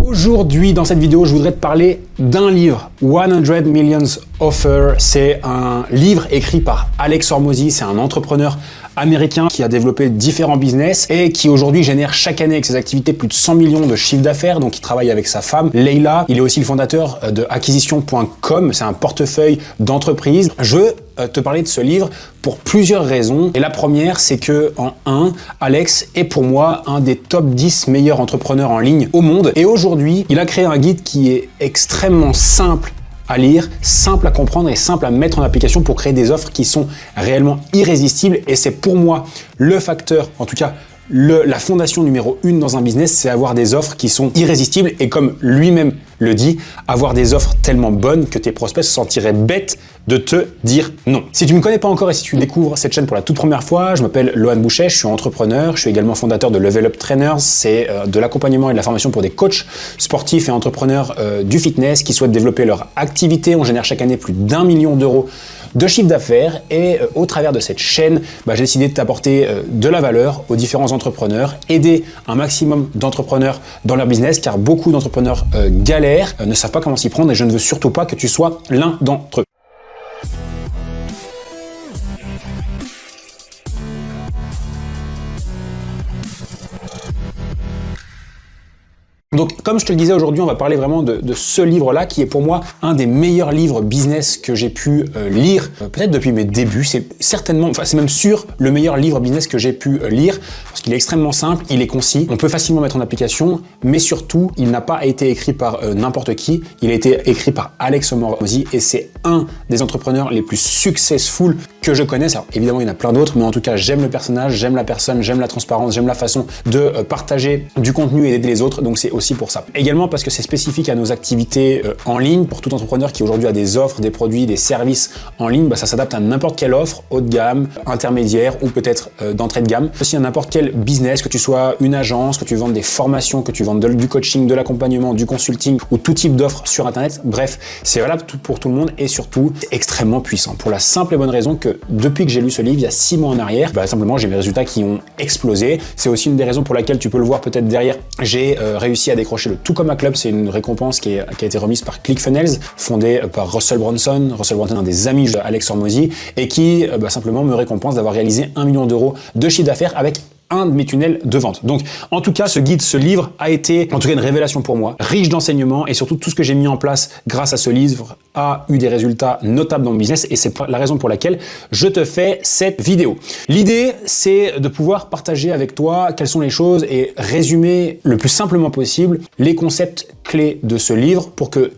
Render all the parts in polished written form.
Aujourd'hui, dans cette vidéo, je voudrais te parler d'un livre, 100 Millions Offer. C'est un livre écrit par Alex Hormozi, c'est un entrepreneur américain qui a développé différents business et qui aujourd'hui génère chaque année avec ses activités plus de 100 millions de chiffre d'affaires. Donc il travaille avec sa femme Leila. Il est aussi le fondateur de acquisition.com. C'est un portefeuille d'entreprise. Je veux te parler de ce livre pour plusieurs raisons. Et la première, c'est que Alex est pour moi un des top 10 meilleurs entrepreneurs en ligne au monde. Et aujourd'hui, il a créé un guide qui est extrêmement simple à lire, simple à comprendre et simple à mettre en application pour créer des offres qui sont réellement irrésistibles. Et c'est pour moi le facteur, en tout cas la fondation numéro 1 dans un business, c'est avoir des offres qui sont irrésistibles et comme lui-même le dit, avoir des offres tellement bonnes que tes prospects se sentiraient bêtes de te dire non. Si tu ne me connais pas encore et si tu découvres cette chaîne pour la toute première fois, je m'appelle Lohan Bouchet, je suis entrepreneur, je suis également fondateur de Level Up Trainers, c'est de l'accompagnement et de la formation pour des coachs sportifs et entrepreneurs du fitness qui souhaitent développer leur activité. On génère chaque année plus d'1 million d'euros de chiffre d'affaires et au travers de cette chaîne, j'ai décidé de t'apporter de la valeur aux différents entrepreneurs, aider un maximum d'entrepreneurs dans leur business car beaucoup d'entrepreneurs galèrent, ne savent pas comment s'y prendre et je ne veux surtout pas que tu sois l'un d'entre eux. Donc, comme je te le disais aujourd'hui, on va parler vraiment de ce livre-là qui est pour moi un des meilleurs livres business que j'ai pu lire, peut-être depuis mes débuts. C'est certainement, enfin c'est même sûr, le meilleur livre business que j'ai pu lire parce qu'il est extrêmement simple, il est concis, on peut facilement mettre en application, mais surtout, il n'a pas été écrit par n'importe qui, il a été écrit par Alex Hormozi et c'est un des entrepreneurs les plus successful que je connaisse. Alors évidemment, il y en a plein d'autres, mais en tout cas, j'aime le personnage, j'aime la personne, j'aime la transparence, j'aime la façon de partager du contenu et d'aider les autres, donc c'est aussi pour ça. Également parce que c'est spécifique à nos activités en ligne. Pour tout entrepreneur qui aujourd'hui a des offres, des produits, des services en ligne, ça s'adapte à n'importe quelle offre, haut de gamme, intermédiaire ou peut-être d'entrée de gamme. Aussi à n'importe quel business, que tu sois une agence, que tu vendes des formations, que tu vendes du coaching, de l'accompagnement, du consulting ou tout type d'offres sur Internet. Bref, c'est valable pour tout le monde et surtout, c'est extrêmement puissant. Pour la simple et bonne raison que depuis que j'ai lu ce livre, il y a 6 mois en arrière, simplement j'ai mes résultats qui ont explosé. C'est aussi une des raisons pour laquelle tu peux le voir peut-être derrière. J'ai réussi à décrocher le Tucoma Club, c'est une récompense qui a été remise par ClickFunnels, fondée par Russell Brunson. Russell Brunson, un des amis de Alex Hormozi, et qui simplement me récompense d'avoir réalisé 1 million d'euros de chiffre d'affaires avec un de mes tunnels de vente. Donc, en tout cas, ce guide, ce livre a été, en tout cas, une révélation pour moi, riche d'enseignements et surtout tout ce que j'ai mis en place grâce à ce livre a eu des résultats notables dans mon business et c'est la raison pour laquelle je te fais cette vidéo. L'idée, c'est de pouvoir partager avec toi quelles sont les choses et résumer le plus simplement possible les concepts clés de ce livre pour que,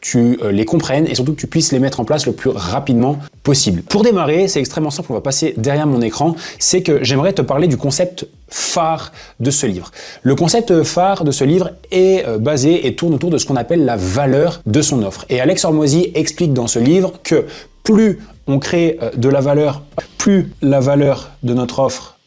tu les comprennes et surtout que tu puisses les mettre en place le plus rapidement possible. Pour démarrer, c'est extrêmement simple, on va passer derrière mon écran, c'est que j'aimerais te parler du concept phare de ce livre. Le concept phare de ce livre est basé et tourne autour de ce qu'on appelle la valeur de son offre. Et Alex Hormozi explique dans ce livre que plus on crée de la valeur, plus la valeur de notre offre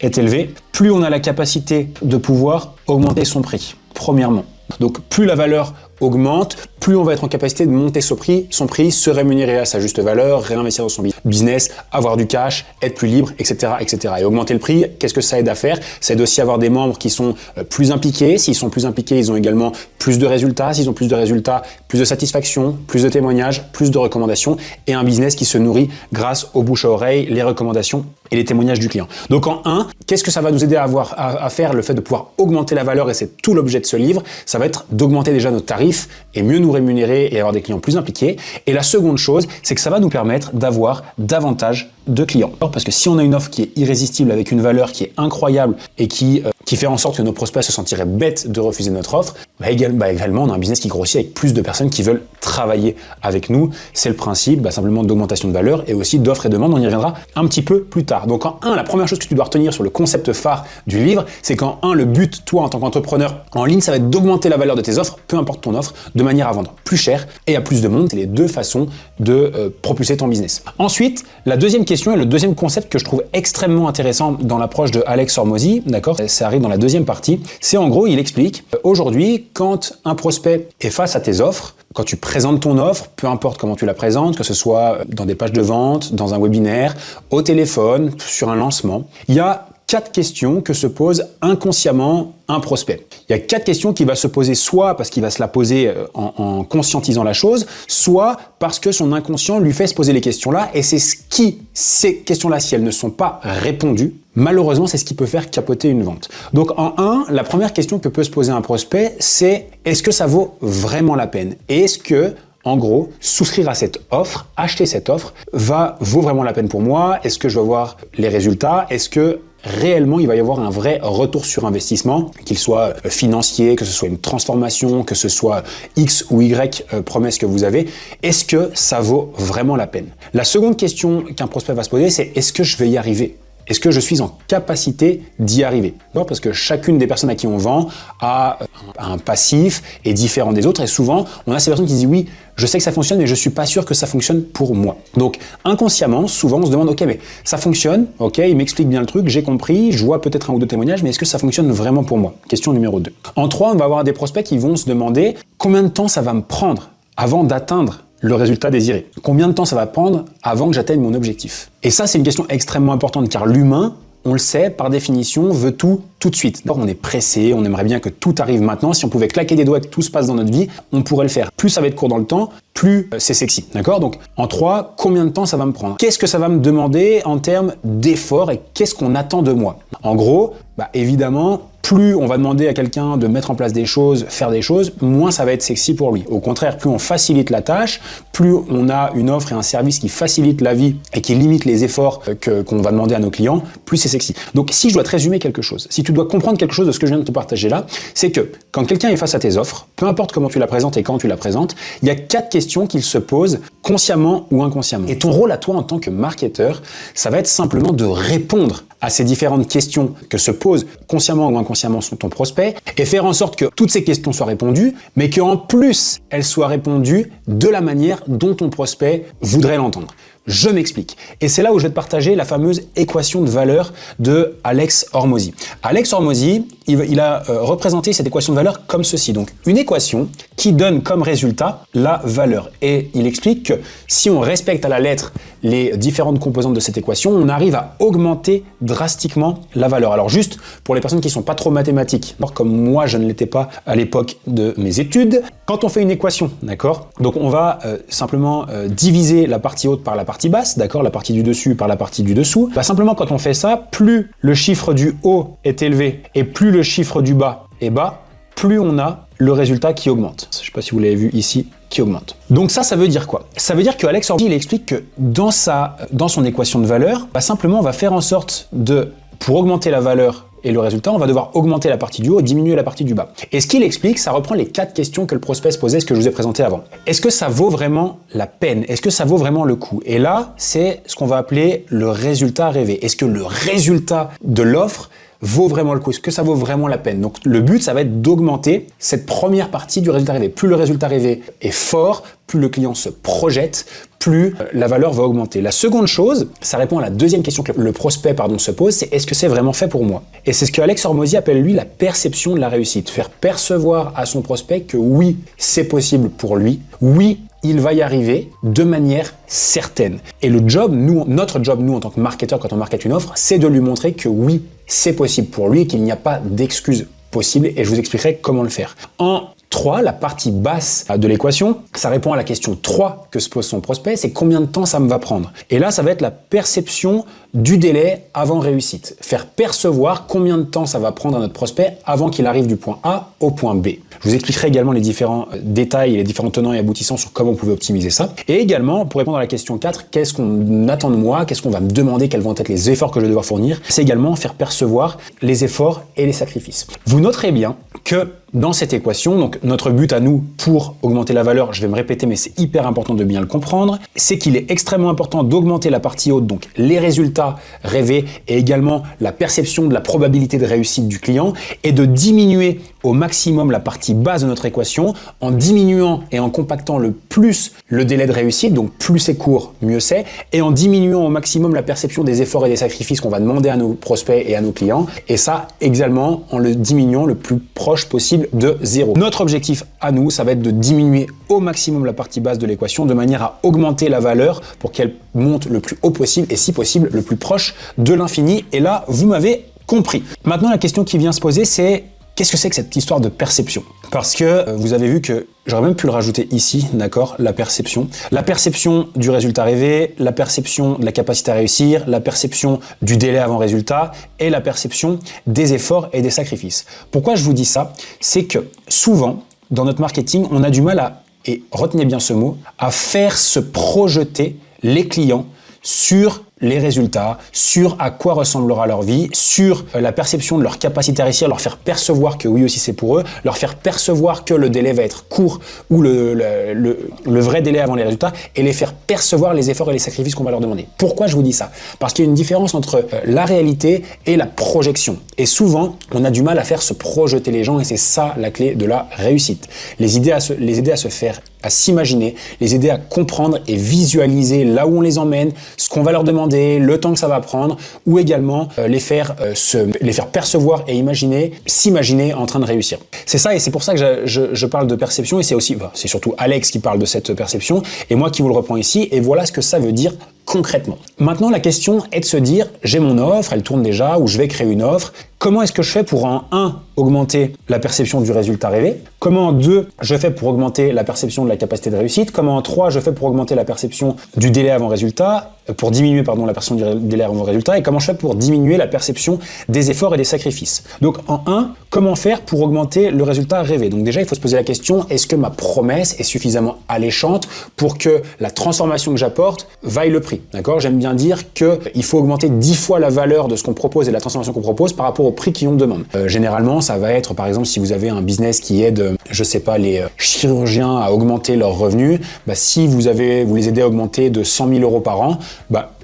est élevée, plus on a la capacité de pouvoir augmenter son prix, premièrement. Donc plus la valeur augmente, plus on va être en capacité de monter son prix, se rémunérer à sa juste valeur, réinvestir dans son business, avoir du cash, être plus libre, etc., etc. Et augmenter le prix, qu'est-ce que ça aide à faire? Ça aide aussi à avoir des membres qui sont plus impliqués. S'ils sont plus impliqués, ils ont également plus de résultats. S'ils ont plus de résultats, plus de satisfaction, plus de témoignages, plus de recommandations et un business qui se nourrit grâce aux bouche à oreille, les recommandations et les témoignages du client. Donc en qu'est-ce que ça va nous aider à faire le fait de pouvoir augmenter la valeur et c'est tout l'objet de ce livre, ça va être d'augmenter déjà nos tarifs et mieux nous rémunérer et avoir des clients plus impliqués. Et la seconde chose, c'est que ça va nous permettre d'avoir davantage de clients. Parce que si on a une offre qui est irrésistible avec une valeur qui est incroyable et qui fait en sorte que nos prospects se sentiraient bêtes de refuser notre offre, également on a un business qui grossit avec plus de personnes qui veulent travailler avec nous. C'est le principe simplement d'augmentation de valeur et aussi d'offres et demandes. On y reviendra un petit peu plus tard. Donc la première chose que tu dois retenir sur le concept phare du livre, c'est qu'en le but, toi en tant qu'entrepreneur en ligne, ça va être d'augmenter la valeur de tes offres, peu importe ton offre, de manière à vendre plus cher et à plus de monde. C'est les deux façons de propulser ton business. Ensuite, la deuxième question et le deuxième concept que je trouve extrêmement intéressant dans l'approche de Alex Hormozi, d'accord, ça arrive dans la deuxième partie, c'est en gros, il explique, aujourd'hui, quand un prospect est face à tes offres, quand tu présentes ton offre, peu importe comment tu la présentes, que ce soit dans des pages de vente, dans un webinaire, au téléphone, sur un lancement, il y a 4 questions que se pose inconsciemment un prospect. Il y a 4 questions qu'il va se poser soit parce qu'il va se la poser en conscientisant la chose, soit parce que son inconscient lui fait se poser les questions-là, et c'est ces questions-là, si elles ne sont pas répondues, malheureusement, c'est ce qui peut faire capoter une vente. Donc en 1, la première question que peut se poser un prospect, c'est est-ce que ça vaut vraiment la peine? Et est-ce que, en gros, souscrire à cette offre, acheter cette offre, vaut vraiment la peine pour moi? Est-ce que je vais voir les résultats? Est-ce que réellement, il va y avoir un vrai retour sur investissement, qu'il soit financier, que ce soit une transformation, que ce soit X ou Y promesse que vous avez? Est-ce que ça vaut vraiment la peine? La seconde question qu'un prospect va se poser, c'est est-ce que je vais y arriver? Est-ce que je suis en capacité d'y arriver? Parce que chacune des personnes à qui on vend a un passif est différent des autres, et souvent, on a ces personnes qui disent oui, je sais que ça fonctionne, mais je suis pas sûr que ça fonctionne pour moi. Donc, inconsciemment, souvent, on se demande, ok, mais ça fonctionne, ok, il m'explique bien le truc, j'ai compris, je vois peut-être un ou deux témoignages, mais est-ce que ça fonctionne vraiment pour moi? Question numéro 2. En 3, on va avoir des prospects qui vont se demander combien de temps ça va me prendre avant d'atteindre le résultat désiré. Combien de temps ça va prendre avant que j'atteigne mon objectif? Et ça, c'est une question extrêmement importante, car l'humain, on le sait, par définition, veut tout de suite. On est pressé, on aimerait bien que tout arrive maintenant. Si on pouvait claquer des doigts et que tout se passe dans notre vie, on pourrait le faire. Plus ça va être court dans le temps, plus c'est sexy. D'accord? Donc, en 3, combien de temps ça va me prendre? Qu'est-ce que ça va me demander en termes d'effort et qu'est-ce qu'on attend de moi? En gros, évidemment, plus on va demander à quelqu'un de mettre en place des choses, faire des choses, moins ça va être sexy pour lui. Au contraire, plus on facilite la tâche, plus on a une offre et un service qui facilite la vie et qui limite les efforts qu'on va demander à nos clients, plus c'est sexy. Donc si je dois te résumer quelque chose, si tu dois comprendre quelque chose de ce que je viens de te partager là, c'est que quand quelqu'un est face à tes offres, peu importe comment tu la présentes et quand tu la présentes, il y a 4 questions qu'il se pose consciemment ou inconsciemment. Et ton rôle à toi en tant que marketeur, ça va être simplement de répondre à ces différentes questions que se pose consciemment ou inconsciemment ton prospect et faire en sorte que toutes ces questions soient répondues, mais qu'en plus, elles soient répondues de la manière dont ton prospect voudrait l'entendre. Je m'explique. Et c'est là où je vais te partager la fameuse équation de valeur de Alex Hormozi. Alex Hormozi, il a représenté cette équation de valeur comme ceci. Donc, une équation qui donne comme résultat la valeur. Et il explique que si on respecte à la lettre les différentes composantes de cette équation, on arrive à augmenter drastiquement la valeur. Alors juste, pour les personnes qui ne sont pas trop mathématiques, comme moi je ne l'étais pas à l'époque de mes études, quand on fait une équation, d'accord? Donc on va simplement diviser la partie haute par la partie basse, d'accord? La partie du dessus par la partie du dessous. Simplement quand on fait ça, plus le chiffre du haut est élevé et plus le chiffre du bas est bas, plus on a le résultat qui augmente. Je ne sais pas si vous l'avez vu ici, qui augmente. Donc ça veut dire quoi? Ça veut dire que Alex Hormozi, il explique que dans son équation de valeur, simplement on va faire en sorte pour augmenter la valeur et le résultat, on va devoir augmenter la partie du haut et diminuer la partie du bas. Et ce qu'il explique, ça reprend les 4 questions que le prospect se posait, ce que je vous ai présenté avant. Est-ce que ça vaut vraiment la peine? Est-ce que ça vaut vraiment le coup? Et là, c'est ce qu'on va appeler le résultat rêvé. Est-ce que le résultat de l'offre vaut vraiment le coup? Est-ce que ça vaut vraiment la peine? Donc le but, ça va être d'augmenter cette première partie du résultat rêvé. Plus le résultat rêvé est fort, plus le client se projette, plus la valeur va augmenter. La seconde chose, ça répond à la deuxième question que le prospect se pose, c'est est-ce que c'est vraiment fait pour moi? Et c'est ce que Alex Hormozi appelle lui la perception de la réussite. Faire percevoir à son prospect que oui, c'est possible pour lui, oui, il va y arriver de manière certaine. Et notre job, nous, en tant que marketeur, quand on markete une offre, c'est de lui montrer que oui, c'est possible pour lui et qu'il n'y a pas d'excuses possibles. Et je vous expliquerai comment le faire. En 3, la partie basse de l'équation, ça répond à la question 3 que se pose son prospect, c'est combien de temps ça me va prendre? Et là, ça va être la perception du délai avant réussite. Faire percevoir combien de temps ça va prendre à notre prospect avant qu'il arrive du point A au point B. Je vous expliquerai également les différents détails et les différents tenants et aboutissants sur comment vous pouvez optimiser ça. Et également, pour répondre à la question 4, qu'est-ce qu'on attend de moi? Qu'est-ce qu'on va me demander? Quels vont être les efforts que je vais devoir fournir? C'est également faire percevoir les efforts et les sacrifices. Vous noterez bien que dans cette équation, donc notre but à nous pour augmenter la valeur, je vais me répéter mais c'est hyper important de bien le comprendre, c'est qu'il est extrêmement important d'augmenter la partie haute, donc les résultats rêvés et également la perception de la probabilité de réussite du client et de diminuer au maximum la partie basse de notre équation en diminuant et en compactant le plus le délai de réussite, donc plus c'est court, mieux c'est, et en diminuant au maximum la perception des efforts et des sacrifices qu'on va demander à nos prospects et à nos clients, et ça également en le diminuant le plus proche possible de 0. Notre objectif à nous, ça va être de diminuer au maximum la partie basse de l'équation de manière à augmenter la valeur pour qu'elle monte le plus haut possible et si possible le plus proche de l'infini. Et là, vous m'avez compris. Maintenant, la question qui vient se poser, c'est qu'est-ce que c'est que cette histoire de perception? Parce que vous avez vu que j'aurais même pu le rajouter ici, d'accord? La perception. La perception du résultat rêvé, la perception de la capacité à réussir, la perception du délai avant résultat et la perception des efforts et des sacrifices. Pourquoi je vous dis ça? C'est que souvent, dans notre marketing, on a du mal à, et retenez bien ce mot, à faire se projeter les clients sur les résultats, sur à quoi ressemblera leur vie, sur la perception de leur capacité à réussir, leur faire percevoir que oui aussi c'est pour eux, leur faire percevoir que le délai va être court ou le vrai délai avant les résultats et les faire percevoir les efforts et les sacrifices qu'on va leur demander. Pourquoi je vous dis ça? Parce qu'il y a une différence entre la réalité et la projection. Et souvent, on a du mal à faire se projeter les gens et c'est ça la clé de la réussite. Les aider à se faire, à s'imaginer, les aider à comprendre et visualiser là où on les emmène, ce qu'on va leur demander, le temps que ça va prendre, ou également les faire percevoir et s'imaginer en train de réussir. C'est ça et c'est pour ça que je parle de perception et c'est surtout Alex qui parle de cette perception et moi qui vous le reprends ici et voilà ce que ça veut dire concrètement. Maintenant, la question est de se dire, j'ai mon offre, elle tourne déjà, ou je vais créer une offre. Comment est-ce que je fais pour en 1, augmenter la perception du résultat rêvé? Comment en 2, je fais pour augmenter la perception de la capacité de réussite? Comment en 3, je fais pour augmenter la perception du délai avant résultat, pour diminuer la perception du délai avant résultat? Et comment je fais pour diminuer la perception des efforts et des sacrifices? Donc en 1, comment faire pour augmenter le résultat rêvé? Donc déjà, il faut se poser la question, est-ce que ma promesse est suffisamment alléchante pour que la transformation que j'apporte vaille le prix? D'accord? J'aime bien dire qu'il faut augmenter 10 fois la valeur de ce qu'on propose et de la transformation qu'on propose par rapport au prix qu'on demande. Généralement, ça va être, par exemple, si vous avez un business qui aide, je sais pas, les chirurgiens à augmenter leurs revenus, si vous les aidez à augmenter de 100 000 € par an,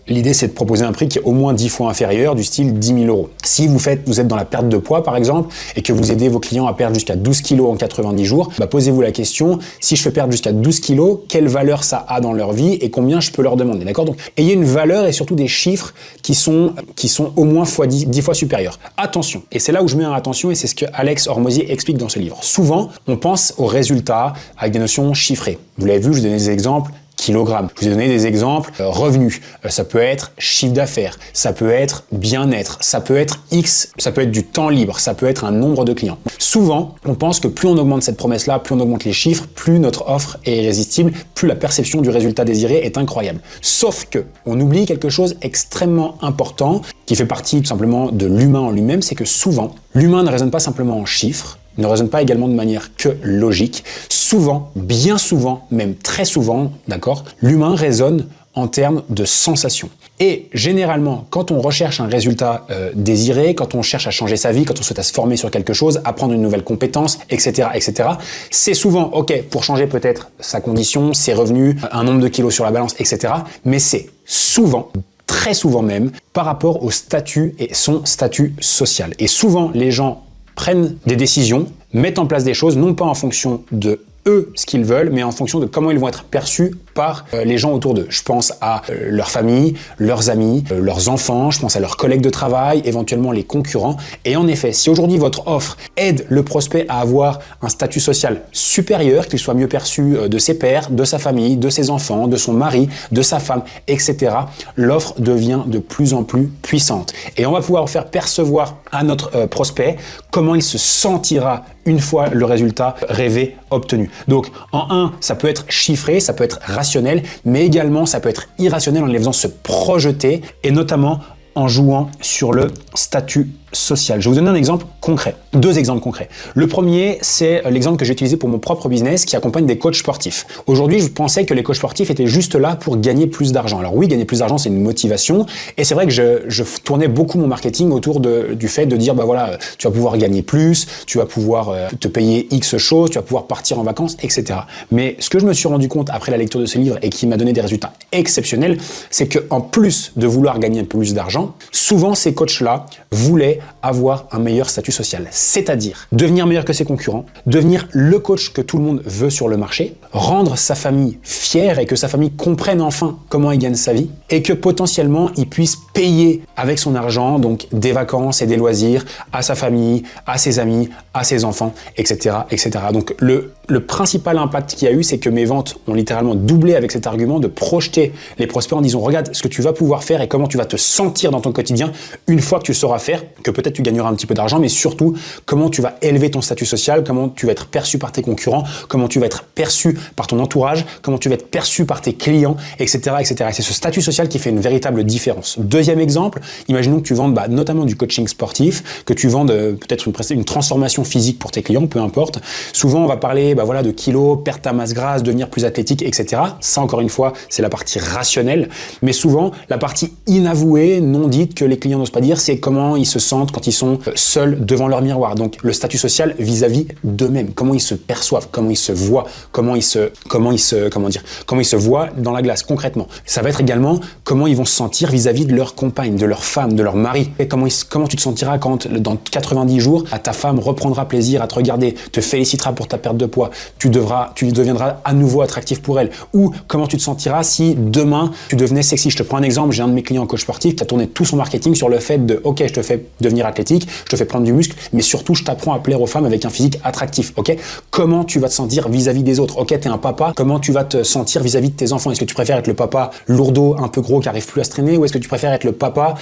l'idée, c'est de proposer un prix qui est au moins 10 fois inférieur, du style 10 000 €. Si vous êtes dans la perte de poids, par exemple, et que vous aidez vos clients à perdre jusqu'à 12 kilos en 90 jours, posez-vous la question, si je fais perdre jusqu'à 12 kilos, quelle valeur ça a dans leur vie et combien je peux leur demander, d'accord? Donc, ayez une valeur et surtout des chiffres qui sont au moins 10 fois supérieurs. Attention, et c'est là où je mets un attention et c'est ce que Alex Hormozier explique dans ce livre. Souvent, on pense aux résultats avec des notions chiffrées. Vous l'avez vu, je vous donne des exemples. Kilogrammes. Je vous ai donné des exemples, revenus, ça peut être chiffre d'affaires, ça peut être bien-être, ça peut être X, ça peut être du temps libre, ça peut être un nombre de clients. Souvent, on pense que plus on augmente cette promesse-là, plus on augmente les chiffres, plus notre offre est irrésistible, plus la perception du résultat désiré est incroyable. Sauf que, on oublie quelque chose extrêmement important qui fait partie tout simplement de l'humain en lui-même, c'est que souvent, l'humain ne raisonne pas simplement en chiffres, ne raisonne pas également de manière que logique. Souvent, bien souvent, même très souvent, d'accord, l'humain raisonne en termes de sensations. Et généralement, quand on recherche un résultat désiré, quand on cherche à changer sa vie, quand on souhaite à se former sur quelque chose, apprendre une nouvelle compétence, etc., c'est souvent, ok, pour changer peut-être sa condition, ses revenus, un nombre de kilos sur la balance, etc., mais c'est souvent, très souvent même, par rapport au statut et son statut social. Et souvent, les gens prennent des décisions, mettent en place des choses, non pas en fonction de eux, ce qu'ils veulent, mais en fonction de comment ils vont être perçus par les gens autour d'eux. Je pense à leur famille, leurs amis, leurs enfants, je pense à leurs collègues de travail, éventuellement les concurrents. Et en effet, si aujourd'hui votre offre aide le prospect à avoir un statut social supérieur, qu'il soit mieux perçu de ses pairs, de sa famille, de ses enfants, de son mari, de sa femme, etc., l'offre devient de plus en plus puissante. Et on va pouvoir faire percevoir à notre prospect comment il se sentira une fois le résultat rêvé obtenu. Donc, en 1, ça peut être chiffré, ça peut être rationnel, mais également ça peut être irrationnel en les faisant se projeter et notamment en jouant sur le statut social. Je vais vous donner un exemple concret, 2 exemples concrets. Le premier, c'est l'exemple que j'ai utilisé pour mon propre business qui accompagne des coachs sportifs. Aujourd'hui, je pensais que les coachs sportifs étaient juste là pour gagner plus d'argent. Alors oui, gagner plus d'argent, c'est une motivation et c'est vrai que je tournais beaucoup mon marketing autour du fait de dire, voilà, tu vas pouvoir gagner plus, tu vas pouvoir te payer X choses, tu vas pouvoir partir en vacances, etc. Mais ce que je me suis rendu compte après la lecture de ce livre et qui m'a donné des résultats exceptionnels, c'est qu'en plus de vouloir gagner plus d'argent, souvent ces coachs-là voulaient avoir un meilleur statut social, c'est-à-dire devenir meilleur que ses concurrents, devenir le coach que tout le monde veut sur le marché, rendre sa famille fière et que sa famille comprenne enfin comment il gagne sa vie et que potentiellement il puisse payer avec son argent donc des vacances et des loisirs à sa famille, à ses amis, à ses enfants, etc., etc. Donc le principal impact qu'il y a eu, c'est que mes ventes ont littéralement doublé avec cet argument de projeter les prospects en disant regarde ce que tu vas pouvoir faire et comment tu vas te sentir dans ton quotidien une fois que tu sauras faire, que peut-être tu gagneras un petit peu d'argent, mais surtout comment tu vas élever ton statut social, comment tu vas être perçu par tes concurrents, comment tu vas être perçu par ton entourage, comment tu vas être perçu par tes clients, etc., etc. Et c'est ce statut social qui fait une véritable différence. Deuxième exemple, imaginons que tu vendes notamment du coaching sportif, que tu vendes peut-être une transformation physique pour tes clients, peu importe. Souvent, on va parler de kilos, perdre ta masse grasse, devenir plus athlétique, etc. Ça, encore une fois, c'est la partie rationnelle. Mais souvent, la partie inavouée, non dite, que les clients n'osent pas dire, c'est comment ils se sentent quand ils sont seuls devant leur miroir. Donc, le statut social vis-à-vis d'eux-mêmes. Comment ils se perçoivent, comment ils se voient, comment ils se voient dans la glace, concrètement. Ça va être également comment ils vont se sentir vis-à-vis de leur compagne, de leur femme, de leur mari. Et comment tu te sentiras quand, dans 90 jours, ta femme reprendra plaisir à te regarder, te félicitera pour ta perte de poids, tu deviendras à nouveau attractif pour elle. Ou comment tu te sentiras si demain tu devenais sexy. Je te prends un exemple, j'ai un de mes clients coach sportif qui a tourné tout son marketing sur le fait de ok, je te fais devenir athlétique, je te fais prendre du muscle, mais surtout je t'apprends à plaire aux femmes avec un physique attractif. Ok, comment tu vas te sentir vis-à-vis des autres. Ok, t'es un papa, comment tu vas te sentir vis-à-vis de tes enfants. Est-ce que tu préfères être le papa lourdeau, un peu gros, qui arrive plus à se traîner, ou est-ce que tu préfères être le papa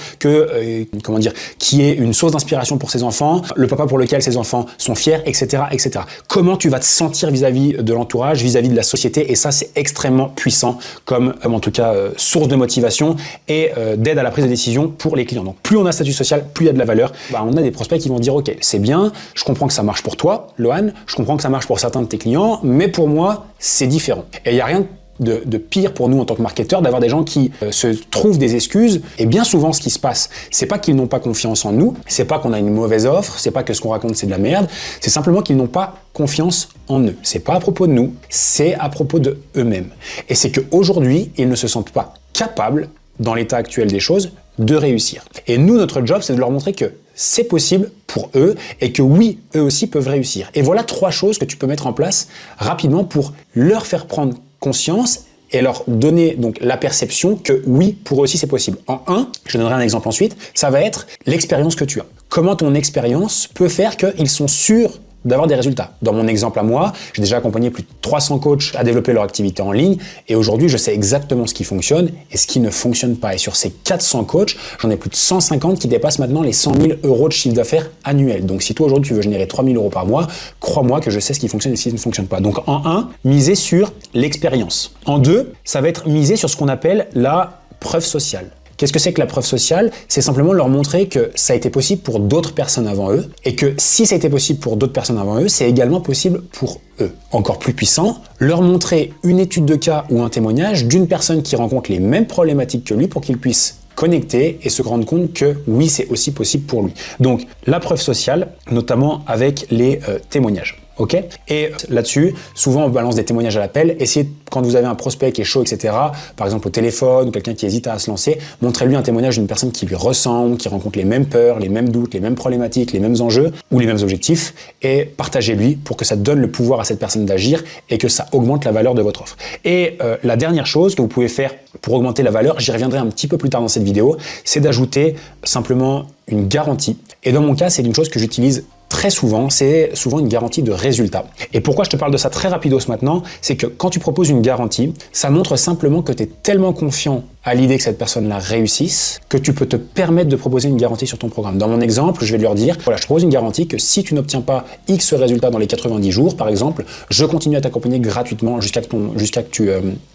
qui est une source d'inspiration pour ses enfants, le papa pour lequel ses enfants sont fiers, etc., etc. Comment tu vas te sentir vis-à-vis de l'entourage, vis-à-vis de la société, et ça c'est extrêmement puissant comme en tout cas source de motivation et d'aide à la prise de décision pour les clients. Donc plus on a statut social, plus il y a de la valeur. On a des prospects qui vont dire ok, c'est bien, je comprends que ça marche pour toi, Lohan, je comprends que ça marche pour certains de tes clients, mais pour moi c'est différent. Et il n'y a rien de pire pour nous en tant que marketeurs d'avoir des gens qui se trouvent des excuses. Et bien souvent ce qui se passe, c'est pas qu'ils n'ont pas confiance en nous, c'est pas qu'on a une mauvaise offre, c'est pas que ce qu'on raconte c'est de la merde, c'est simplement qu'ils n'ont pas confiance en eux. C'est pas à propos de nous, c'est à propos de eux-mêmes. Et c'est qu'aujourd'hui, ils ne se sentent pas capables, dans l'état actuel des choses, de réussir. Et nous, notre job, c'est de leur montrer que c'est possible pour eux et que oui, eux aussi peuvent réussir. Et voilà 3 choses que tu peux mettre en place rapidement pour leur faire prendre conscience et leur donner donc la perception que oui, pour eux aussi c'est possible. En 1, je donnerai un exemple ensuite, ça va être l'expérience que tu as. Comment ton expérience peut faire qu'ils sont sûrs d'avoir des résultats. Dans mon exemple à moi, j'ai déjà accompagné plus de 300 coachs à développer leur activité en ligne et aujourd'hui, je sais exactement ce qui fonctionne et ce qui ne fonctionne pas. Et sur ces 400 coachs, j'en ai plus de 150 qui dépassent maintenant les 100 000 euros de chiffre d'affaires annuel. Donc si toi aujourd'hui, tu veux générer 3 000 euros par mois, crois-moi que je sais ce qui fonctionne et ce qui ne fonctionne pas. Donc en 1, miser sur l'expérience. En 2, ça va être miser sur ce qu'on appelle la preuve sociale. Qu'est-ce que c'est que la preuve sociale? C'est simplement leur montrer que ça a été possible pour d'autres personnes avant eux et que si ça a été possible pour d'autres personnes avant eux, c'est également possible pour eux. Encore plus puissant, leur montrer une étude de cas ou un témoignage d'une personne qui rencontre les mêmes problématiques que lui pour qu'ils puissent connecter et se rendre compte que oui, c'est aussi possible pour lui. Donc, la preuve sociale, notamment avec les témoignages. Ok. Et là-dessus, souvent on balance des témoignages à l'appel. Essayez, quand vous avez un prospect qui est chaud, etc., par exemple au téléphone, ou quelqu'un qui hésite à se lancer, montrez-lui un témoignage d'une personne qui lui ressemble, qui rencontre les mêmes peurs, les mêmes doutes, les mêmes problématiques, les mêmes enjeux ou les mêmes objectifs, et partagez-lui pour que ça donne le pouvoir à cette personne d'agir et que ça augmente la valeur de votre offre. Et la dernière chose que vous pouvez faire pour augmenter la valeur, j'y reviendrai un petit peu plus tard dans cette vidéo, c'est d'ajouter simplement une garantie. Et dans mon cas, c'est une chose que j'utilise très souvent, c'est souvent une garantie de résultat. Et pourquoi je te parle de ça très rapidos maintenant, c'est que quand tu proposes une garantie, ça montre simplement que tu es tellement confiant à l'idée que cette personne-là réussisse, que tu peux te permettre de proposer une garantie sur ton programme. Dans mon exemple, je vais leur dire, voilà, je te propose une garantie que si tu n'obtiens pas X résultat dans les 90 jours, par exemple, je continue à t'accompagner gratuitement jusqu'à que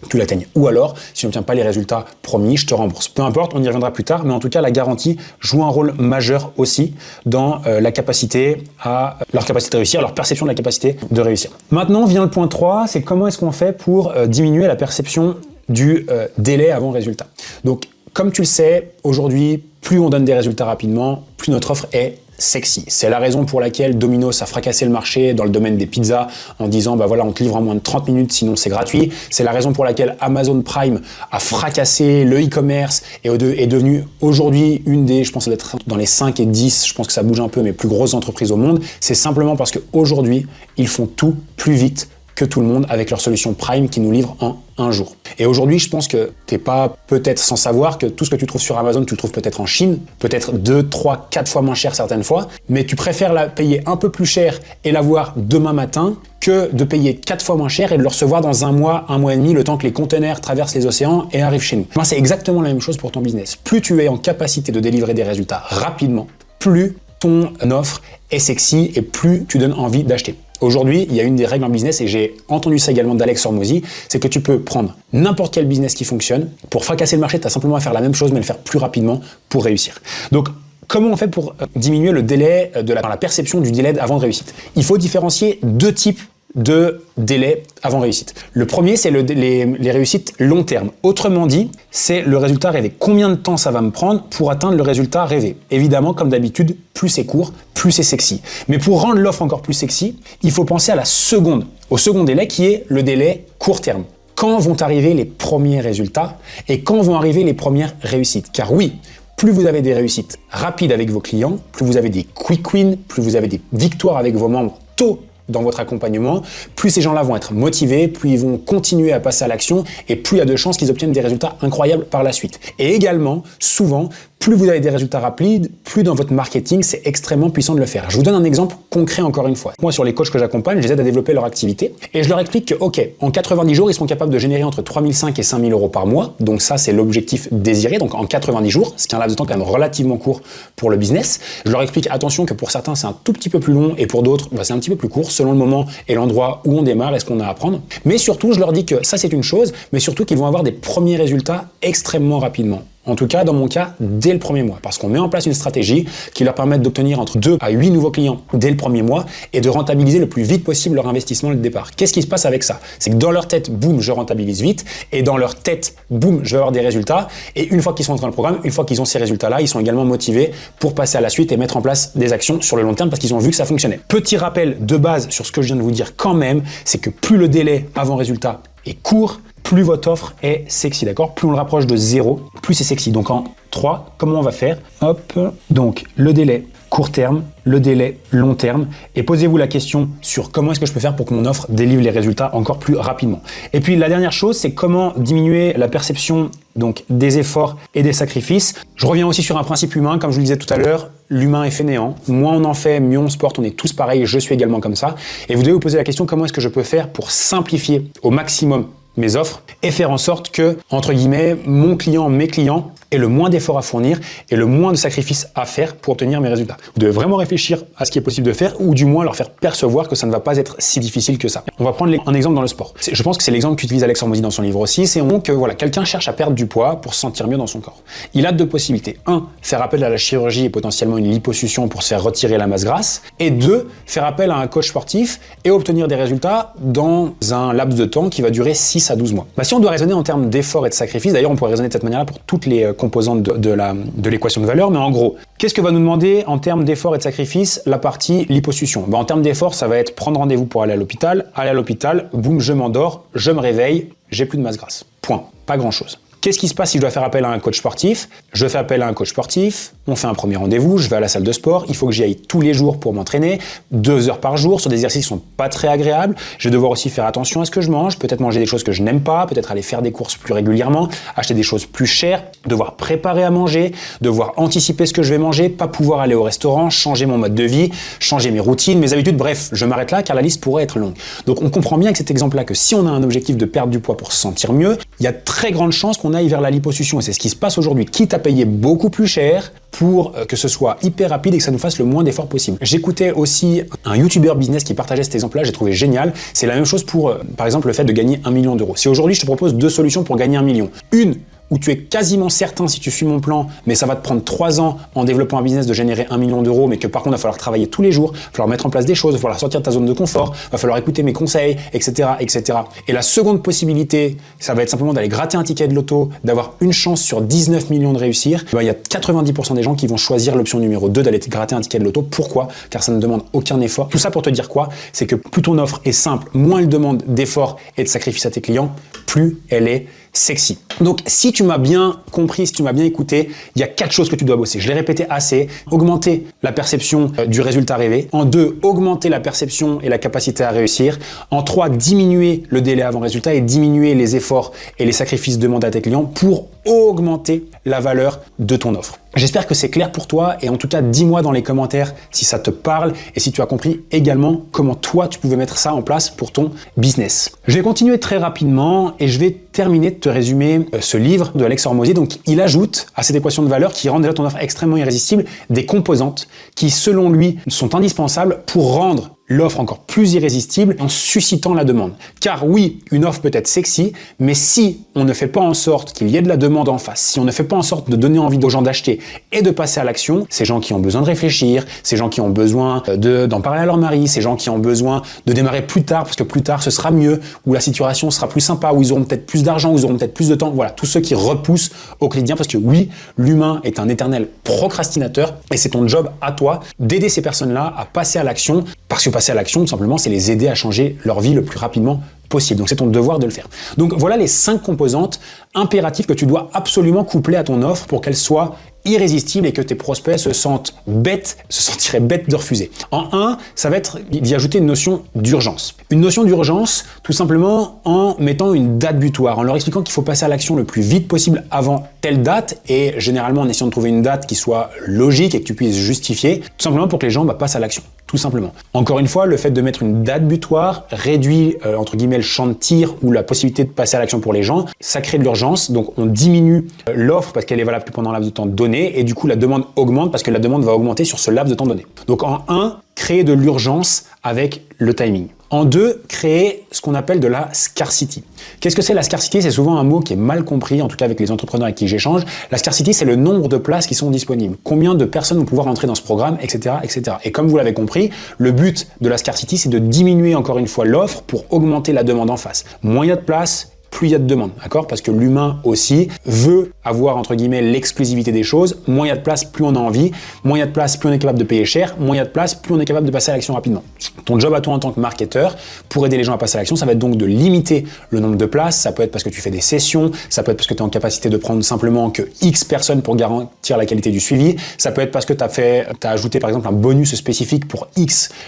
tu l'atteignes. Ou alors, si tu n'obtiens pas les résultats promis, je te rembourse. Peu importe, on y reviendra plus tard, mais en tout cas, la garantie joue un rôle majeur aussi dans leur capacité de réussir, leur perception de la capacité de réussir. Maintenant vient le point 3, c'est comment est-ce qu'on fait pour diminuer la perception du délai avant résultat. Donc, comme tu le sais, aujourd'hui, plus on donne des résultats rapidement, plus notre offre est sexy. C'est la raison pour laquelle Domino's a fracassé le marché dans le domaine des pizzas en disant bah voilà, on te livre en moins de 30 minutes, sinon c'est gratuit. C'est la raison pour laquelle Amazon Prime a fracassé le e-commerce et est devenu aujourd'hui une des, je pense d'être dans les 5 et 10, je pense que ça bouge un peu, mais plus grosses entreprises au monde. C'est simplement parce qu'aujourd'hui, ils font tout plus vite que tout le monde avec leur solution Prime qui nous livre en un jour. Et aujourd'hui, je pense que t'es pas peut-être sans savoir que tout ce que tu trouves sur Amazon, tu le trouves peut-être en Chine, peut-être 2, 3, 4 fois moins cher certaines fois, mais tu préfères la payer un peu plus cher et l'avoir demain matin que de payer 4 fois moins cher et de le recevoir dans un mois et demi, le temps que les conteneurs traversent les océans et arrivent chez nous. Moi, c'est exactement la même chose pour ton business. Plus tu es en capacité de délivrer des résultats rapidement, plus ton offre est sexy et plus tu donnes envie d'acheter. Aujourd'hui, il y a une des règles en business, et j'ai entendu ça également d'Alex Hormozy, c'est que tu peux prendre n'importe quel business qui fonctionne. Pour fracasser le marché, tu as simplement à faire la même chose, mais le faire plus rapidement pour réussir. Donc, comment on fait pour diminuer le délai la perception du délai avant de réussite? Il faut différencier deux types de délai avant réussite. Le premier, c'est les réussites long terme. Autrement dit, c'est le résultat rêvé. Combien de temps ça va me prendre pour atteindre le résultat rêvé? Évidemment, comme d'habitude, plus c'est court, plus c'est sexy. Mais pour rendre l'offre encore plus sexy, il faut penser au second délai qui est le délai court terme. Quand vont arriver les premiers résultats et quand vont arriver les premières réussites? Car oui, plus vous avez des réussites rapides avec vos clients, plus vous avez des quick wins, plus vous avez des victoires avec vos membres tôt dans votre accompagnement, plus ces gens-là vont être motivés, plus ils vont continuer à passer à l'action et plus il y a de chances qu'ils obtiennent des résultats incroyables par la suite. Et également, souvent, plus vous avez des résultats rapides, plus dans votre marketing, c'est extrêmement puissant de le faire. Je vous donne un exemple concret encore une fois. Moi, sur les coachs que j'accompagne, je les aide à développer leur activité et je leur explique que, OK, en 90 jours, ils sont capables de générer entre 3005 et 5000 euros par mois. Donc ça, c'est l'objectif désiré. Donc en 90 jours, ce qui est un laps de temps quand même relativement court pour le business. Je leur explique, attention, que pour certains, c'est un tout petit peu plus long et pour d'autres, c'est un petit peu plus court selon le moment et l'endroit où on démarre et ce qu'on a à apprendre. Mais surtout, je leur dis que ça, c'est une chose, mais surtout qu'ils vont avoir des premiers résultats extrêmement rapidement. En tout cas, dans mon cas, dès le premier mois. Parce qu'on met en place une stratégie qui leur permet d'obtenir entre 2 à 8 nouveaux clients dès le premier mois et de rentabiliser le plus vite possible leur investissement dès le départ. Qu'est-ce qui se passe avec ça? C'est que dans leur tête, boum, je rentabilise vite. Et dans leur tête, boum, je vais avoir des résultats. Et une fois qu'ils sont dans le programme, une fois qu'ils ont ces résultats-là, ils sont également motivés pour passer à la suite et mettre en place des actions sur le long terme parce qu'ils ont vu que ça fonctionnait. Petit rappel de base sur ce que je viens de vous dire quand même, c'est que plus le délai avant résultat est court, plus votre offre est sexy, d'accord? Plus on le rapproche de 0, plus c'est sexy. Donc en 3, comment on va faire? Hop, donc le délai court terme, le délai long terme, et posez-vous la question sur comment est-ce que je peux faire pour que mon offre délivre les résultats encore plus rapidement. Et puis la dernière chose, c'est comment diminuer la perception donc des efforts et des sacrifices. Je reviens aussi sur un principe humain, comme je vous le disais tout à l'heure, l'humain est fainéant. Moins on en fait, mieux on se porte, on est tous pareils, je suis également comme ça. Et vous devez vous poser la question, comment est-ce que je peux faire pour simplifier au maximum mes offres et faire en sorte que, entre guillemets, mon client, mes clients aient le moins d'efforts à fournir et le moins de sacrifices à faire pour obtenir mes résultats. Vous devez vraiment réfléchir à ce qui est possible de faire ou du moins leur faire percevoir que ça ne va pas être si difficile que ça. On va prendre un exemple dans le sport. Je pense que c'est l'exemple qu'utilise Alex Hormozy dans son livre aussi. C'est donc voilà, quelqu'un cherche à perdre du poids pour se sentir mieux dans son corps. Il a deux possibilités. 1, faire appel à la chirurgie et potentiellement une liposuction pour se faire retirer la masse grasse. Et 2, faire appel à un coach sportif et obtenir des résultats dans un laps de temps qui va durer 6 à 12 mois. Si on doit raisonner en termes d'efforts et de sacrifices, d'ailleurs on pourrait raisonner de cette manière-là pour toutes les composantes de l'équation de valeur, mais en gros, qu'est-ce que va nous demander en termes d'efforts et de sacrifices la partie liposuction? En termes d'efforts, ça va être prendre rendez-vous pour aller à l'hôpital, boum, je m'endors, je me réveille, j'ai plus de masse grasse. Point. Pas grand-chose. Qu'est-ce qui se passe si je dois faire appel à un coach sportif? Je fais appel à un coach sportif, on fait un premier rendez-vous, je vais à la salle de sport, il faut que j'y aille tous les jours pour m'entraîner, 2 heures par jour sur des exercices qui sont pas très agréables. Je vais devoir aussi faire attention à ce que je mange, peut-être manger des choses que je n'aime pas, peut-être aller faire des courses plus régulièrement, acheter des choses plus chères, devoir préparer à manger, devoir anticiper ce que je vais manger, pas pouvoir aller au restaurant, changer mon mode de vie, changer mes routines, mes habitudes, bref, je m'arrête là car la liste pourrait être longue. Donc on comprend bien avec cet exemple-là que si on a un objectif de perdre du poids pour se sentir mieux, il y a très grande chance qu'on aille vers la liposuction et c'est ce qui se passe aujourd'hui, quitte à payer beaucoup plus cher pour que ce soit hyper rapide et que ça nous fasse le moins d'efforts possible. J'écoutais aussi un YouTuber business qui partageait cet exemple-là, j'ai trouvé génial. C'est la même chose pour, par exemple, le fait de gagner 1 million d'euros. Si aujourd'hui je te propose 2 solutions pour gagner 1 million, une où tu es quasiment certain, si tu suis mon plan, mais ça va te prendre 3 ans en développant un business de générer 1 million d'euros, mais que par contre, il va falloir travailler tous les jours, il va falloir mettre en place des choses, il va falloir sortir de ta zone de confort, il va falloir écouter mes conseils, etc., etc. Et la seconde possibilité, ça va être simplement d'aller gratter un ticket de loto, d'avoir une chance sur 19 millions de réussir. Il y a 90% des gens qui vont choisir l'option numéro 2 d'aller gratter un ticket de loto. Pourquoi? Car ça ne demande aucun effort. Tout ça pour te dire quoi? C'est que plus ton offre est simple, moins elle demande d'efforts et de sacrifices à tes clients, plus elle est sexy. Donc, si tu m'as bien compris, si tu m'as bien écouté, il y a 4 choses que tu dois bosser. Je l'ai répété assez. Augmenter la perception du résultat rêvé. En 2, augmenter la perception et la capacité à réussir. En 3, diminuer le délai avant résultat et diminuer les efforts et les sacrifices demandés à tes clients pour augmenter la valeur de ton offre. J'espère que c'est clair pour toi et en tout cas, dis-moi dans les commentaires si ça te parle et si tu as compris également comment toi, tu pouvais mettre ça en place pour ton business. Je vais continuer très rapidement et je vais terminé de te résumer ce livre de Alex Hormozy. Donc, il ajoute à cette équation de valeur qui rend déjà ton offre extrêmement irrésistible des composantes qui, selon lui, sont indispensables pour rendre l'offre encore plus irrésistible en suscitant la demande. Car oui, une offre peut être sexy, mais si on ne fait pas en sorte qu'il y ait de la demande en face, si on ne fait pas en sorte de donner envie aux gens d'acheter et de passer à l'action, ces gens qui ont besoin de réfléchir, ces gens qui ont besoin d'en parler à leur mari, ces gens qui ont besoin de démarrer plus tard parce que plus tard ce sera mieux, où la situation sera plus sympa, où ils auront peut-être plus d'argent, où ils auront peut-être plus de temps, voilà, tous ceux qui repoussent au quotidien parce que oui, l'humain est un éternel procrastinateur et c'est ton job à toi d'aider ces personnes-là à passer à l'action parce que passer à l'action, tout simplement, c'est les aider à changer leur vie le plus rapidement possible. Donc, c'est ton devoir de le faire. Donc, voilà les 5 composantes impératives que tu dois absolument coupler à ton offre pour qu'elle soit irrésistible et que tes prospects se sentiraient bêtes de refuser. En 1, ça va être d'y ajouter une notion d'urgence. Une notion d'urgence, tout simplement en mettant une date butoir, en leur expliquant qu'il faut passer à l'action le plus vite possible avant telle date et généralement en essayant de trouver une date qui soit logique et que tu puisses justifier, tout simplement pour que les gens passent à l'action. Tout simplement. Encore une fois, le fait de mettre une date butoir réduit, entre guillemets, le champ de tir ou la possibilité de passer à l'action pour les gens. Ça crée de l'urgence, donc on diminue l'offre parce qu'elle est valable pendant un laps de temps donné et du coup, la demande augmente parce que la demande va augmenter sur ce laps de temps donné. Donc en 1, créer de l'urgence avec le timing. En 2, créer ce qu'on appelle de la scarcity. Qu'est-ce que c'est la scarcity? C'est souvent un mot qui est mal compris, en tout cas avec les entrepreneurs avec qui j'échange. La scarcity, c'est le nombre de places qui sont disponibles. Combien de personnes vont pouvoir entrer dans ce programme, etc., etc. Et comme vous l'avez compris, le but de la scarcity, c'est de diminuer encore une fois l'offre pour augmenter la demande en face. Moins il y a de place, plus il y a de demande, d'accord? Parce que l'humain aussi veut avoir, entre guillemets, l'exclusivité des choses. Moins il y a de place, plus on a envie. Moins il y a de place, plus on est capable de payer cher. Moins il y a de place, plus on est capable de passer à l'action rapidement. Ton job à toi en tant que marketeur, pour aider les gens à passer à l'action, ça va être donc de limiter le nombre de places. Ça peut être parce que tu fais des sessions. Ça peut être parce que tu es en capacité de prendre simplement que X personnes pour garantir la qualité du suivi. Ça peut être parce que tu as ajouté, par exemple, un bonus spécifique pour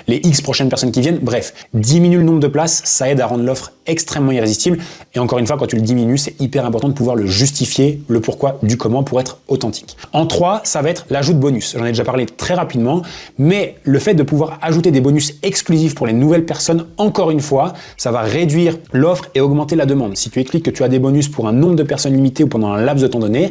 les X prochaines personnes qui viennent. Bref, diminue le nombre de places, ça aide à rendre l'offre extrêmement irrésistible. Et encore une fois, quand tu le diminues, c'est hyper important de pouvoir le justifier, le pourquoi, du comment pour être authentique. En 3, ça va être l'ajout de bonus. J'en ai déjà parlé très rapidement, mais le fait de pouvoir ajouter des bonus exclusifs pour les nouvelles personnes, encore une fois, ça va réduire l'offre et augmenter la demande. Si tu expliques que tu as des bonus pour un nombre de personnes limité ou pendant un laps de temps donné,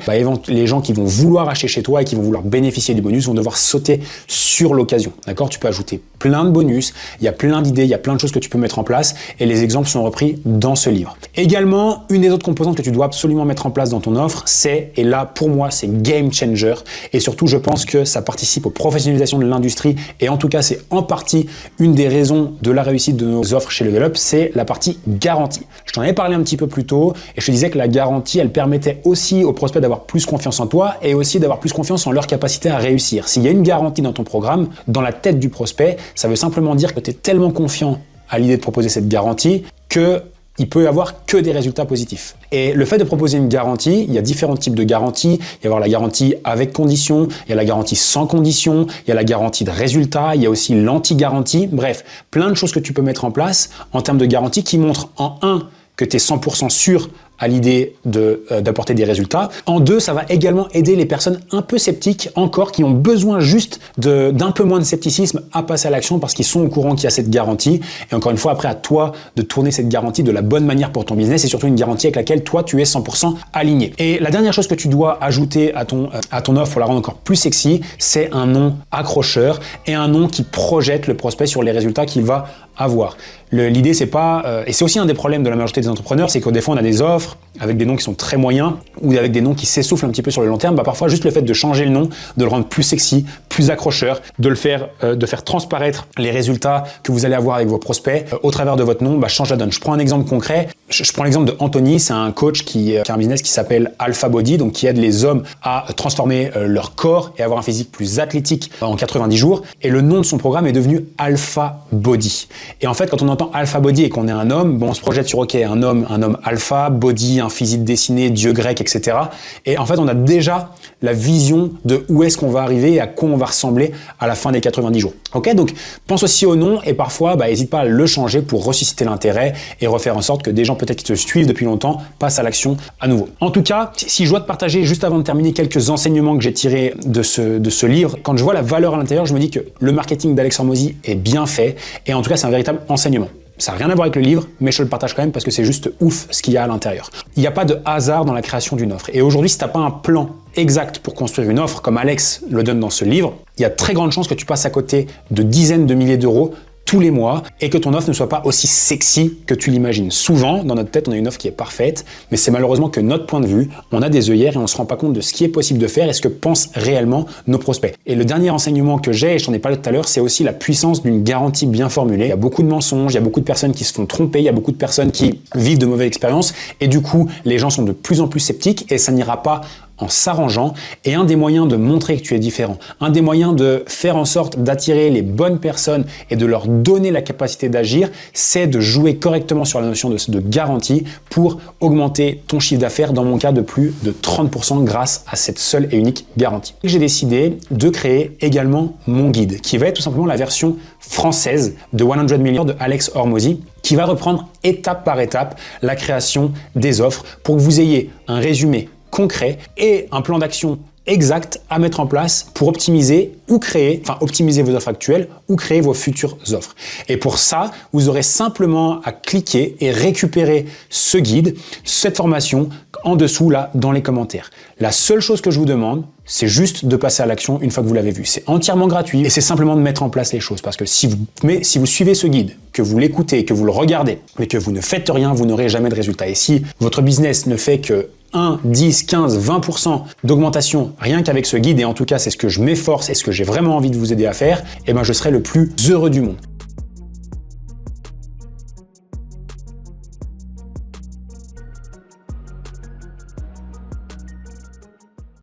les gens qui vont vouloir acheter chez toi et qui vont vouloir bénéficier du bonus vont devoir sauter sur l'occasion. D'accord? Tu peux ajouter plein de bonus, il y a plein d'idées, il y a plein de choses que tu peux mettre en place et les exemples sont repris dans ce livre. Également, une des autres composantes que tu dois absolument mettre en place dans ton offre, c'est, et là pour moi c'est game changer, et surtout je pense que ça participe aux professionnalisations de l'industrie, et en tout cas c'est en partie une des raisons de la réussite de nos offres chez Level Up, c'est la partie garantie. Je t'en avais parlé un petit peu plus tôt, et je te disais que la garantie, elle permettait aussi aux prospects d'avoir plus confiance en toi, et aussi d'avoir plus confiance en leur capacité à réussir. S'il y a une garantie dans ton programme, dans la tête du prospect, ça veut simplement dire que tu es tellement confiant à l'idée de proposer cette garantie que il peut y avoir que des résultats positifs. Et le fait de proposer une garantie, il y a différents types de garanties. Il y a la garantie avec condition, il y a la garantie sans condition, il y a la garantie de résultat, il y a aussi l'anti-garantie. Bref, plein de choses que tu peux mettre en place en termes de garantie qui montrent en 1 que tu es 100% sûr à l'idée d'apporter des résultats. En 2, ça va également aider les personnes un peu sceptiques encore, qui ont besoin juste d'un peu moins de scepticisme à passer à l'action parce qu'ils sont au courant qu'il y a cette garantie. Et encore une fois, après, à toi de tourner cette garantie de la bonne manière pour ton business et surtout une garantie avec laquelle toi, tu es 100% aligné. Et la dernière chose que tu dois ajouter à ton offre pour la rendre encore plus sexy, c'est un nom accrocheur et un nom qui projette le prospect sur les résultats qu'il va avoir. L'idée, c'est pas... et c'est aussi un des problèmes de la majorité des entrepreneurs, c'est que des fois, on a des offres avec des noms qui sont très moyens ou avec des noms qui s'essoufflent un petit peu sur le long terme. Parfois, juste le fait de changer le nom, de le rendre plus sexy, plus accrocheur, de faire transparaître les résultats que vous allez avoir avec vos prospects au travers de votre nom, change la donne. Je prends un exemple concret. Je prends l'exemple de Anthony, c'est un coach qui a un business qui s'appelle Alpha Body, donc qui aide les hommes à transformer leur corps et avoir un physique plus athlétique en 90 jours. Et le nom de son programme est devenu Alpha Body. Et en fait, quand on entend Alpha Body et qu'on est un homme, on se projette sur un homme alpha, body, un physique dessiné, dieu grec, etc. Et en fait, on a déjà la vision de où est-ce qu'on va arriver et à quoi on va ressembler à la fin des 90 jours. Ok, donc pense aussi au nom et parfois, n'hésite pas à le changer pour ressusciter l'intérêt et refaire en sorte que des gens peut-être qui te suivent depuis longtemps passent à l'action à nouveau. En tout cas, si je dois te partager juste avant de terminer quelques enseignements que j'ai tirés de ce livre, quand je vois la valeur à l'intérieur, je me dis que le marketing d'Alex Hormozy est bien fait et en tout cas, c'est un véritable enseignement. Ça n'a rien à voir avec le livre, mais je te le partage quand même parce que c'est juste ouf ce qu'il y a à l'intérieur. Il n'y a pas de hasard dans la création d'une offre. Et aujourd'hui, si tu n'as pas un plan exact pour construire une offre, comme Alex le donne dans ce livre, il y a très grande chance que tu passes à côté de dizaines de milliers d'euros tous les mois et que ton offre ne soit pas aussi sexy que tu l'imagines. Souvent, dans notre tête, on a une offre qui est parfaite, mais c'est malheureusement que notre point de vue, on a des œillères et on ne se rend pas compte de ce qui est possible de faire et ce que pensent réellement nos prospects. Et le dernier renseignement que j'ai, et je t'en ai parlé tout à l'heure, c'est aussi la puissance d'une garantie bien formulée. Il y a beaucoup de mensonges, il y a beaucoup de personnes qui se font tromper, il y a beaucoup de personnes qui vivent de mauvaises expériences et du coup, les gens sont de plus en plus sceptiques et ça n'ira pas en s'arrangeant. Et un des moyens de montrer que tu es différent, un des moyens de faire en sorte d'attirer les bonnes personnes et de leur donner la capacité d'agir, c'est de jouer correctement sur la notion de garantie pour augmenter ton chiffre d'affaires, dans mon cas de plus de 30% grâce à cette seule et unique garantie. J'ai décidé de créer également mon guide, qui va être tout simplement la version française de 100 Million de Alex Hormozi, qui va reprendre étape par étape la création des offres pour que vous ayez un résumé concret et un plan d'action exact à mettre en place pour optimiser vos offres actuelles ou créer vos futures offres. Et pour ça, vous aurez simplement à cliquer et récupérer ce guide, cette formation en dessous là dans les commentaires. La seule chose que je vous demande, c'est juste de passer à l'action une fois que vous l'avez vu. C'est entièrement gratuit et c'est simplement de mettre en place les choses parce que si vous suivez ce guide, que vous l'écoutez, que vous le regardez, mais que vous ne faites rien, vous n'aurez jamais de résultat. Et si votre business ne fait que 1, 10, 15, 20% d'augmentation rien qu'avec ce guide, et en tout cas c'est ce que je m'efforce et ce que j'ai vraiment envie de vous aider à faire, et ben je serai le plus heureux du monde.